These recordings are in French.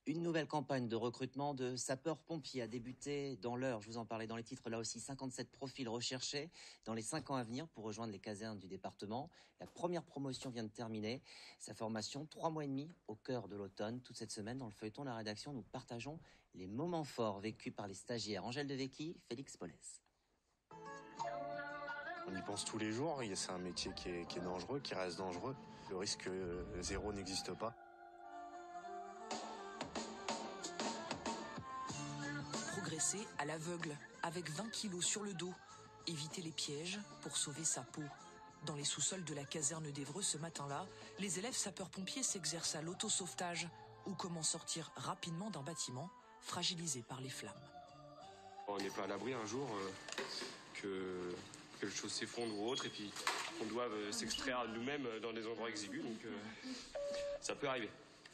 Une nouvelle campagne de recrutement de sapeurs-pompiers a débuté dans l'Eure. Je vous en parlais dans les titres, là aussi 57 profils recherchés dans les 5 ans à venir pour rejoindre les casernes du département. La première promotion vient de terminer sa formation, 3 mois et demi au cœur de l'automne. Toute cette semaine, dans le feuilleton de la rédaction, nous partageons les moments forts vécus par les stagiaires. Angèle Devecchi, Félix Paulès. On y pense tous les jours, c'est un métier qui est dangereux, qui reste dangereux. Le risque zéro n'existe pas. Progresser à l'aveugle, avec 20 kilos sur le dos, éviter les pièges pour sauver sa peau. Dans les sous-sols de la caserne d'Évreux ce matin-là, les élèves sapeurs-pompiers s'exercent à l'autosauvetage ou comment sortir rapidement d'un bâtiment fragilisé par les flammes. On n'est pas à l'abri un jour que quelque chose s'effondre ou autre et puis qu'on doive s'extraire nous-mêmes dans des endroits exigus, donc ça peut arriver.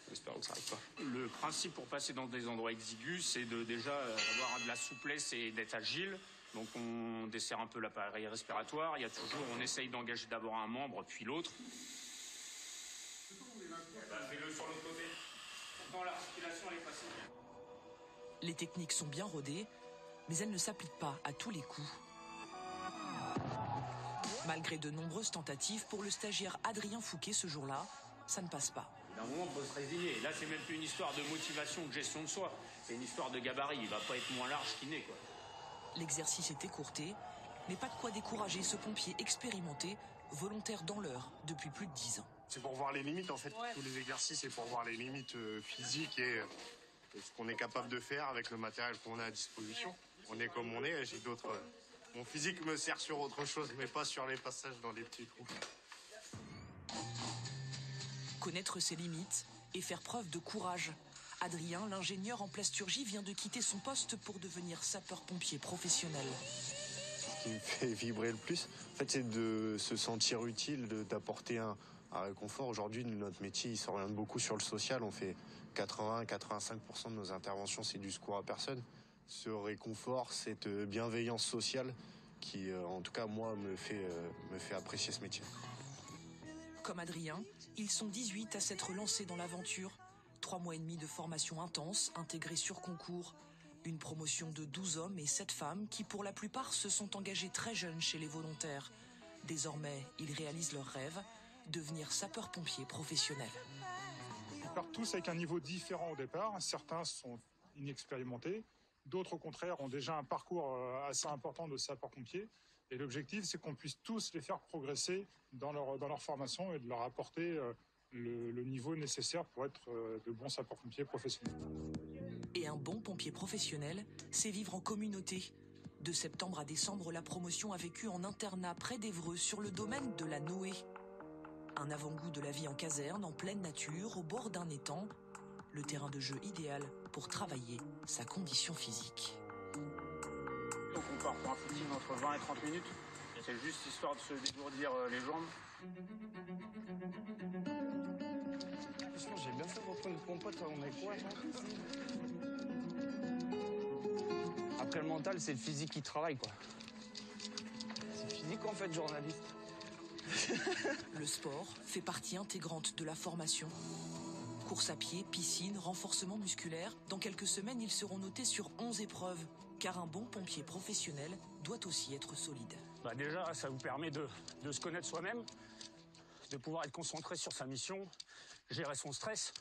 J'espère que ça n'arrive pas. Le principe pour passer dans des endroits exigus, c'est de déjà avoir de la souplesse et d'être agile. Donc on desserre un peu l'appareil respiratoire. Il y a toujours, on essaye d'engager d'abord un membre, puis l'autre. Fais-le sur l'autre côté. Pourtant la respiration elle est facile. Les techniques sont bien rodées, mais elles ne s'appliquent pas à tous les coups. Malgré de nombreuses tentatives, pour le stagiaire Adrien Fouquet ce jour-là, ça ne passe pas. D'un moment, il faut se résigner. Là, c'est même plus une histoire de motivation, de gestion de soi. C'est une histoire de gabarit. Il va pas être moins large qu'il n'est, quoi. L'exercice est écourté, mais pas de quoi décourager ce pompier expérimenté, volontaire dans l'Eure depuis plus de 10 ans. C'est pour voir les limites en fait. Ouais. Tous les exercices, c'est pour voir les limites physiques et ce qu'on est capable de faire avec le matériel qu'on a à disposition. On est comme on est, j'ai d'autres... Mon physique me sert sur autre chose, mais pas sur les passages dans les petits trous. Connaître ses limites et faire preuve de courage. Adrien, l'ingénieur en plasturgie, vient de quitter son poste pour devenir sapeur-pompier professionnel. Ce qui me fait vibrer le plus, en fait, c'est de se sentir utile, d'apporter un réconfort. Aujourd'hui, notre métier, il s'oriente beaucoup sur le social. On fait 80-85% de nos interventions, c'est du secours à personne. Ce réconfort, cette bienveillance sociale qui, en tout cas, moi, me fait apprécier ce métier. Comme Adrien, ils sont 18 à s'être lancés dans l'aventure. 3 mois et demi de formation intense, intégrée sur concours. Une promotion de 12 hommes et 7 femmes qui, pour la plupart, se sont engagés très jeunes chez les volontaires. Désormais, ils réalisent leur rêve, devenir sapeurs-pompiers professionnels. Ils partent tous avec un niveau différent au départ. Certains sont inexpérimentés. D'autres, au contraire, ont déjà un parcours assez important de sapeurs-pompiers. Et l'objectif, c'est qu'on puisse tous les faire progresser dans leur formation et de leur apporter le niveau nécessaire pour être de bons sapeurs-pompiers professionnels. Et un bon pompier professionnel, c'est vivre en communauté. De septembre à décembre, la promotion a vécu en internat près d'Évreux sur le domaine de la Noé. Un avant-goût de la vie en caserne, en pleine nature, au bord d'un étang. Le terrain de jeu idéal pour travailler sa condition physique. Donc on part pour un footing entre 20 et 30 minutes. C'est juste histoire de se dégourdir les jambes. J'ai bien fait reprendre mon pote, on est quoi là? Après le mental, c'est le physique qui travaille quoi. C'est physique en fait, journaliste. Le sport fait partie intégrante de la formation. Course à pied, piscine, renforcement musculaire. Dans quelques semaines, ils seront notés sur 11 épreuves. Car un bon pompier professionnel doit aussi être solide. Déjà, ça vous permet de se connaître soi-même, de pouvoir être concentré sur sa mission, gérer son stress.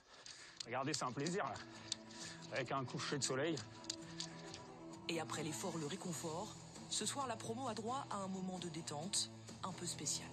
Regardez, c'est un plaisir, là. Avec un coucher de soleil. Et après l'effort, le réconfort, ce soir, la promo a droit à un moment de détente un peu spécial.